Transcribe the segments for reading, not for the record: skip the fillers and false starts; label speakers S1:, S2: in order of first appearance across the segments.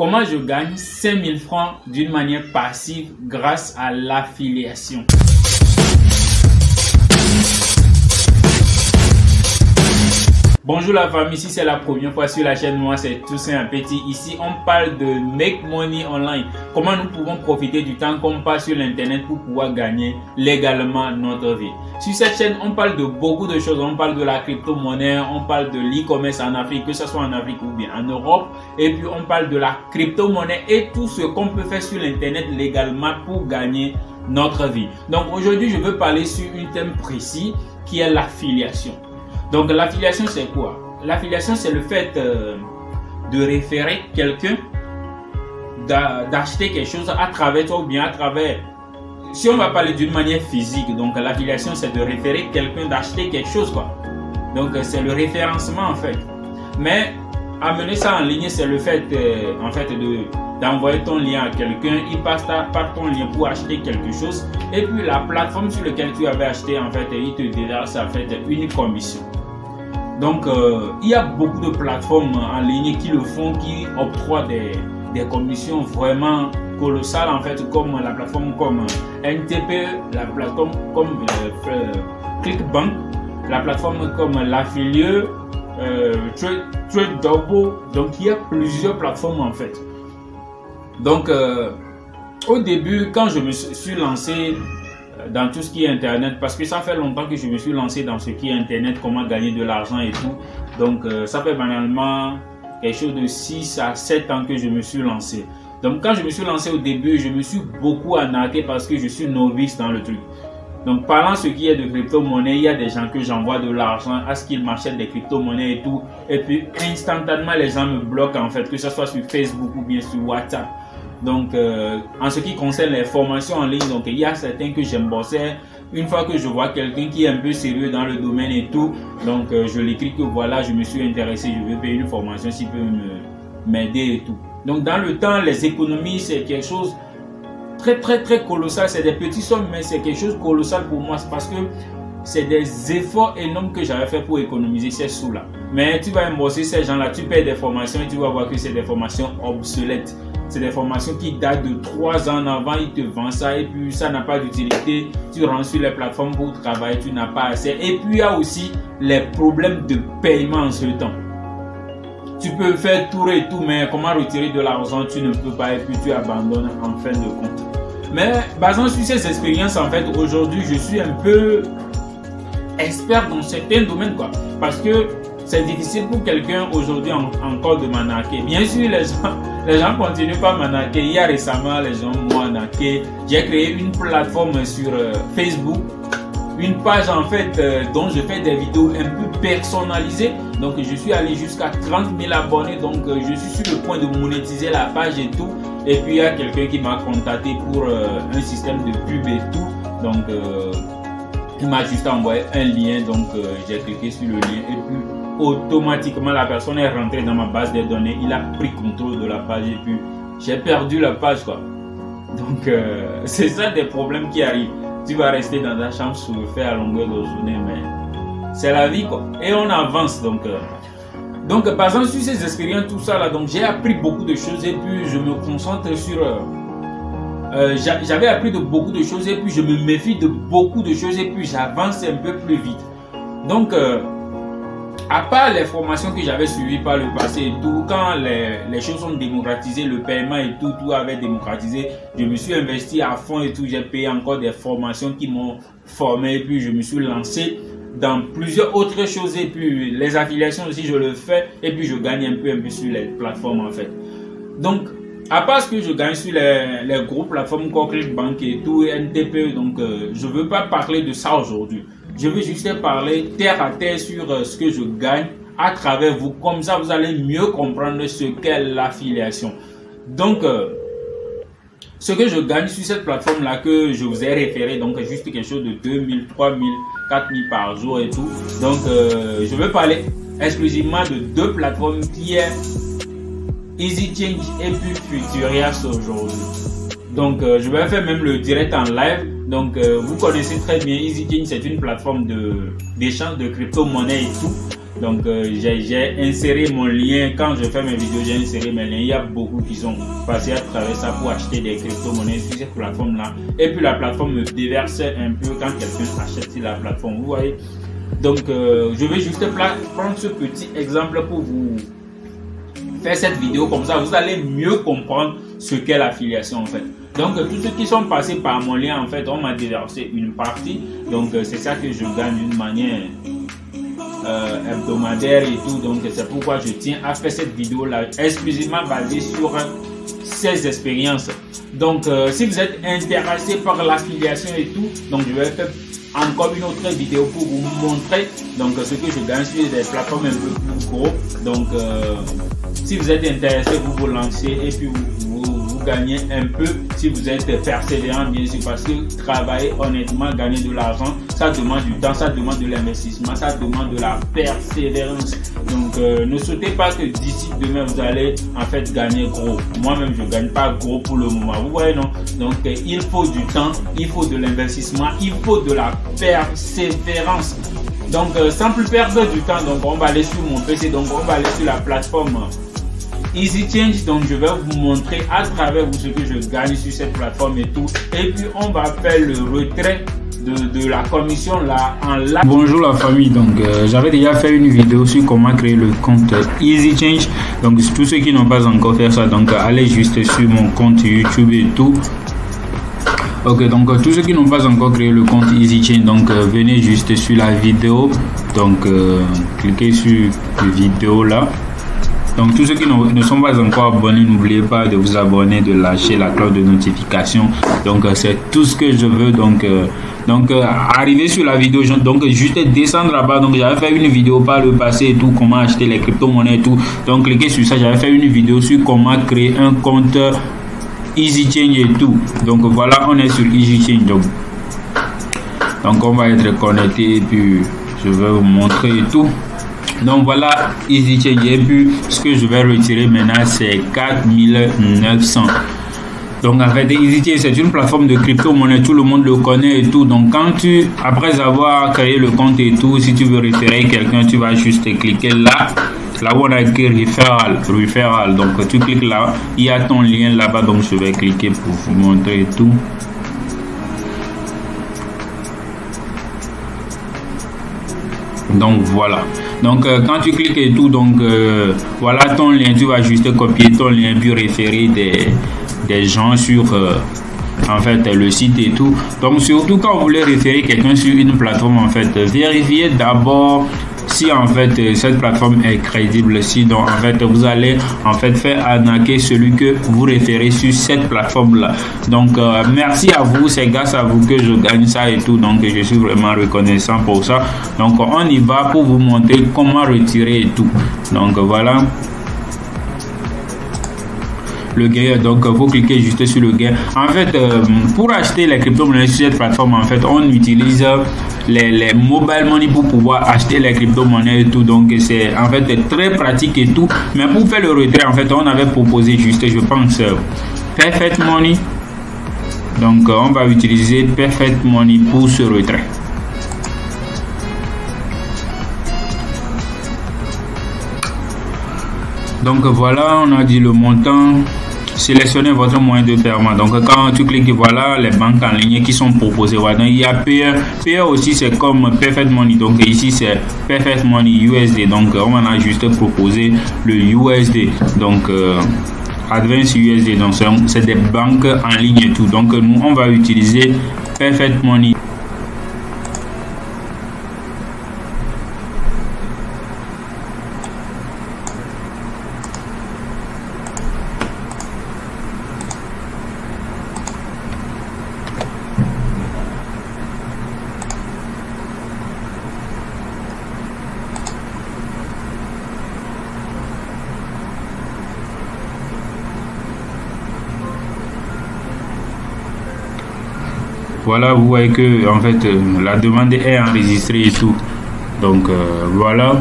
S1: Comment je gagne 5000 francs d'une manière passive grâce à l'affiliation? Bonjour la famille, si c'est la première fois sur la chaîne, moi c'est Toussaint Appétit. Ici on parle de make money online. Comment nous pouvons profiter du temps qu'on passe sur l'internet pour pouvoir gagner légalement notre vie. Sur cette chaîne, on parle de beaucoup de choses. On parle de la crypto-monnaie, on parle de l'e-commerce en Afrique, que ce soit en Afrique ou bien en Europe. Et puis on parle de la crypto-monnaie et tout ce qu'on peut faire sur l'internet légalement pour gagner notre vie. Donc aujourd'hui, je veux parler sur un thème précis qui est l'affiliation. Donc l'affiliation c'est quoi? L'affiliation c'est le fait de référer quelqu'un, d'acheter quelque chose à travers toi ou bien à travers, si on va parler d'une manière physique, donc l'affiliation c'est de référer quelqu'un d'acheter quelque chose quoi. Donc c'est le référencement en fait. Mais amener ça en ligne c'est le fait en fait d'envoyer ton lien à quelqu'un, il passe par ton lien pour acheter quelque chose et puis la plateforme sur laquelle tu avais acheté en fait il te déverse en fait une commission. Donc, il y a beaucoup de plateformes en ligne qui le font, qui octroient des commissions vraiment colossales, en fait, comme la plateforme comme NTP, la plateforme comme Clickbank, la plateforme comme l'Affiliate, TradeDouble. Donc, il y a plusieurs plateformes, en fait. Donc, au début, quand je me suis lancé dans tout ce qui est internet, parce que ça fait longtemps que je me suis lancé dans ce qui est internet, comment gagner de l'argent et tout. Donc ça fait banalement quelque chose de 6 à 7 ans que je me suis lancé. Donc quand je me suis lancé au début, je me suis beaucoup arnaqué parce que je suis novice dans le truc. Donc parlant ce qui est de crypto-monnaie, il y a des gens que j'envoie de l'argent à ce qu'ils m'achètent des crypto-monnaies et tout. Et puis instantanément les gens me bloquent en fait, que ce soit sur Facebook ou bien sur WhatsApp. Donc, en ce qui concerne les formations en ligne, donc il y a certains que j'aime bosser. Une fois que je vois quelqu'un qui est un peu sérieux dans le domaine et tout, donc je l'écris que voilà, je me suis intéressé, je veux payer une formation s'il peut m'aider et tout. Donc, dans le temps, les économies, c'est quelque chose très colossal. C'est des petites sommes, mais c'est quelque chose de colossal pour moi parce que c'est des efforts énormes que j'avais fait pour économiser ces sous-là. Mais tu vas embosser ces gens-là, tu payes des formations et tu vas voir que c'est des formations obsolètes. C'est des formations qui datent de 3 ans en avant, ils te vendent ça et puis ça n'a pas d'utilité. Tu rentres sur les plateformes pour travailler, tu n'as pas assez. Et puis il y a aussi les problèmes de paiement en ce temps. Tu peux faire tout et tout, mais comment retirer de l'argent, tu ne peux pas et puis tu abandonnes en fin de compte. Mais basant sur ces expériences, en fait, aujourd'hui, je suis un peu expert dans certains domaines quoi. Parce que c'est difficile pour quelqu'un aujourd'hui encore de m'arnaquer. Bien sûr, les gens continuent pas m'arnaquer. Il y a récemment, les gens m'ont arnaqué. J'ai créé une plateforme sur Facebook, une page en fait dont je fais des vidéos un peu personnalisées. Donc, je suis allé jusqu'à 30 000 abonnés. Donc, je suis sur le point de monétiser la page et tout. Et puis, il y a quelqu'un qui m'a contacté pour un système de pub et tout. Donc, il m'a juste envoyé un lien. Donc, j'ai cliqué sur le lien et puis automatiquement la personne est rentrée dans ma base de données, il a pris contrôle de la page et puis j'ai perdu la page quoi. Donc c'est ça des problèmes qui arrivent. Tu vas rester dans ta chambre surfer à longueur de journée, mais c'est la vie quoi. Et on avance donc par exemple sur ces expériences tout ça là, donc j'ai appris beaucoup de choses et puis je me concentre sur j'avais appris de beaucoup de choses et puis je me méfie de beaucoup de choses et puis j'avance un peu plus vite. Donc à part les formations que j'avais suivies par le passé et tout, quand les choses ont démocratisé, le paiement et tout avait démocratisé, je me suis investi à fond et tout, j'ai payé encore des formations qui m'ont formé et puis je me suis lancé dans plusieurs autres choses et puis les affiliations aussi je le fais et puis je gagne un peu sur les plateformes en fait. Donc à part ce que je gagne sur les gros plateformes comme Clickbank et tout et NTP, donc je ne veux pas parler de ça aujourd'hui. Je veux juste parler terre à terre sur ce que je gagne à travers vous. Comme ça, vous allez mieux comprendre ce qu'est l'affiliation. Donc, ce que je gagne sur cette plateforme-là que je vous ai référé, donc juste quelque chose de 2000, 3000, 4000 par jour et tout. Donc, je veux parler exclusivement de 2 plateformes qui est EasyChange et puis Futurias aujourd'hui. Donc, je vais faire même le direct en live. Donc, vous connaissez très bien EasyChange, c'est une plateforme d'échange de crypto-monnaie et tout. Donc j'ai inséré mon lien. Quand je fais mes vidéos, j'ai inséré mes liens. Il y a beaucoup qui sont passés à travers ça pour acheter des crypto-monnaies sur cette plateforme-là. Et puis la plateforme me déverse un peu quand quelqu'un achète sur la plateforme. Vous voyez? Donc je vais juste prendre ce petit exemple pour vous faire cette vidéo. Comme ça, vous allez mieux comprendre ce qu'est l'affiliation en fait. Donc tous ceux qui sont passés par mon lien, en fait, on m'a déversé une partie. Donc c'est ça que je gagne d'une manière hebdomadaire et tout. Donc c'est pourquoi je tiens à faire cette vidéo là exclusivement basée sur ces expériences. Donc si vous êtes intéressé par l'affiliation et tout, donc je vais faire encore une autre vidéo pour vous montrer donc ce que je gagne sur des plateformes un peu plus gros. Donc si vous êtes intéressé, vous vous lancez et puis vous gagnez un peu si vous êtes persévérant, bien sûr, parce que travailler honnêtement, gagner de l'argent, ça demande du temps, ça demande de l'investissement, ça demande de la persévérance. Donc ne sautez pas que d'ici demain vous allez en fait gagner gros. Moi-même je gagne pas gros pour le moment, vous voyez, non? Donc il faut du temps, il faut de l'investissement, il faut de la persévérance. Donc sans plus perdre du temps, donc on va aller sur mon PC, donc on va aller sur la plateforme Easy Change. Donc je vais vous montrer à travers vous ce que je gagne sur cette plateforme et tout, et puis on va faire le retrait de la commission là en live. Bonjour la famille, donc j'avais déjà fait une vidéo sur comment créer le compte Easy Change. Donc tous ceux qui n'ont pas encore fait ça, donc allez juste sur mon compte YouTube et tout. Ok, donc tous ceux qui n'ont pas encore créé le compte Easy Change, donc venez juste sur la vidéo, donc cliquez sur la vidéo là. Donc tous ceux qui ne sont pas encore abonnés, n'oubliez pas de vous abonner, de lâcher la cloche de notification. Donc c'est tout ce que je veux. Donc arriver sur la vidéo, donc juste descendre là-bas. Donc j'avais fait une vidéo par le passé et tout, comment acheter les crypto-monnaies et tout. Donc cliquez sur ça, j'avais fait une vidéo sur comment créer un compte Easy Change et tout. Donc voilà, on est sur Easy Change. Donc on va être connecté et puis je vais vous montrer et tout. Donc voilà Easy Change, et puis ce que je vais retirer maintenant c'est 4900. Donc en fait Easy Change c'est une plateforme de crypto-monnaie, tout le monde le connaît et tout. Donc quand après avoir créé le compte et tout, si tu veux référer quelqu'un, tu vas juste cliquer là où on a écrit referral. Donc tu cliques là, il y a ton lien là-bas, donc je vais cliquer pour vous montrer et tout. Donc voilà, donc quand tu cliques et tout, donc voilà ton lien, tu vas juste copier ton lien puis référer des gens sur en fait le site et tout. Donc surtout quand vous voulez référer quelqu'un sur une plateforme, en fait vérifiez d'abord si en fait cette plateforme est crédible, sinon en fait vous allez en fait faire arnaquer celui que vous référez sur cette plateforme là. Donc merci à vous, c'est grâce à vous que je gagne ça et tout, donc je suis vraiment reconnaissant pour ça. Donc on y va pour vous montrer comment retirer et tout. Donc voilà le gain. Donc vous cliquez juste sur le gain. En fait pour acheter les crypto-monnaies sur cette plateforme, en fait on utilise les mobile money pour pouvoir acheter les crypto-monnaies et tout. Donc c'est en fait très pratique et tout. Mais pour faire le retrait, en fait on avait proposé juste, je pense, Perfect Money. Donc on va utiliser Perfect Money pour ce retrait. Donc voilà, on a dit le montant. Sélectionnez votre moyen de paiement. Donc quand tu cliques, voilà les banques en ligne qui sont proposées. Voilà, il y a Payer aussi, c'est comme Perfect Money. Donc ici c'est Perfect Money USD. Donc on a juste proposé le USD. Donc Advance USD. Donc c'est des banques en ligne et tout. Donc nous on va utiliser Perfect Money. Voilà, vous voyez que en fait la demande est enregistrée et tout. Donc voilà.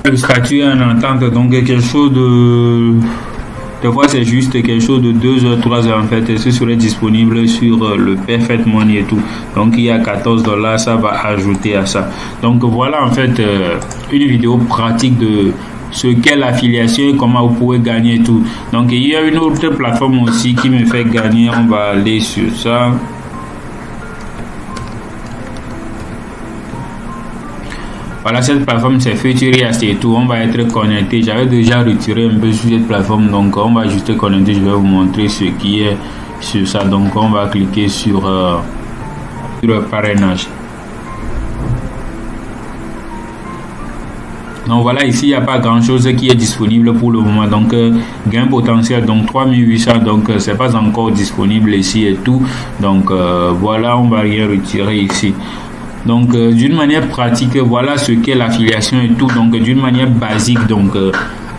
S1: Le statut est en entente, donc quelque chose Des fois, c'est juste quelque chose de 2 heures, 3 heures en fait. Et ce serait disponible sur le Perfect Money et tout. Donc, il y a $14, ça va ajouter à ça. Donc, voilà en fait une vidéo pratique de ce qu'est l'affiliation et comment vous pouvez gagner et tout. Donc, il y a une autre plateforme aussi qui me fait gagner. On va aller sur ça. Voilà, cette plateforme c'est Futurias et tout. On va être connecté. J'avais déjà retiré un peu sur cette plateforme, donc on va juste connecter. Je vais vous montrer ce qui est sur ça. Donc on va cliquer sur le parrainage. Donc voilà, ici il n'y a pas grand chose qui est disponible pour le moment. Donc gain potentiel, donc 3800, donc c'est pas encore disponible ici et tout. Donc voilà, on va rien retirer ici. Donc d'une manière pratique, voilà ce qu'est l'affiliation et tout. Donc d'une manière basique, donc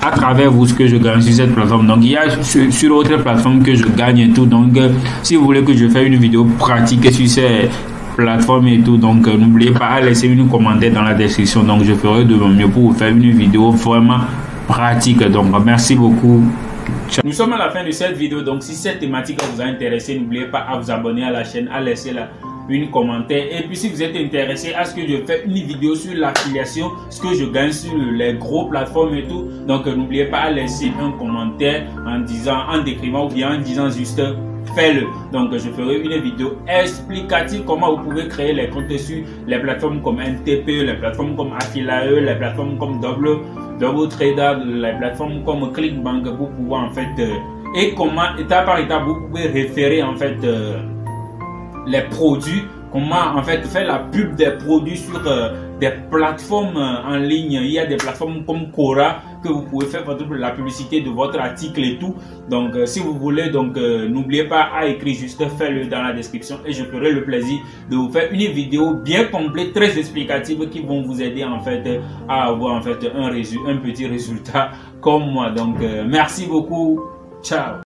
S1: à travers vous ce que je gagne sur cette plateforme. Donc il y a sur autre plateforme que je gagne et tout. Donc si vous voulez que je fasse une vidéo pratique sur ces plateformes et tout, donc n'oubliez pas à laisser une commentaire dans la description. Donc je ferai de mon mieux pour vous faire une vidéo vraiment pratique. Donc merci beaucoup. Ciao. Nous sommes à la fin de cette vidéo. Donc si cette thématique vous a intéressé, n'oubliez pas à vous abonner à la chaîne, à laisser une commentaire. Et puis si vous êtes intéressé à ce que je fais une vidéo sur l'affiliation, ce que je gagne sur les gros plateformes et tout, donc n'oubliez pas à laisser un commentaire en disant, en décrivant ou bien en disant juste fais-le. Donc je ferai une vidéo explicative comment vous pouvez créer les comptes sur les plateformes comme NTP, les plateformes comme Affiliate, les plateformes comme DoubleTrader, les plateformes comme Clickbank pour pouvoir en fait et comment étape par étape vous pouvez référer en fait les produits, comment en fait faire la pub des produits sur des plateformes en ligne. Il y a des plateformes comme Quora que vous pouvez faire la publicité de votre article et tout. Donc si vous voulez, donc n'oubliez pas à écrire juste fais-le dans la description et je ferai le plaisir de vous faire une vidéo bien complète, très explicative qui vont vous aider en fait à avoir en fait un petit résultat comme moi. Donc merci beaucoup, ciao.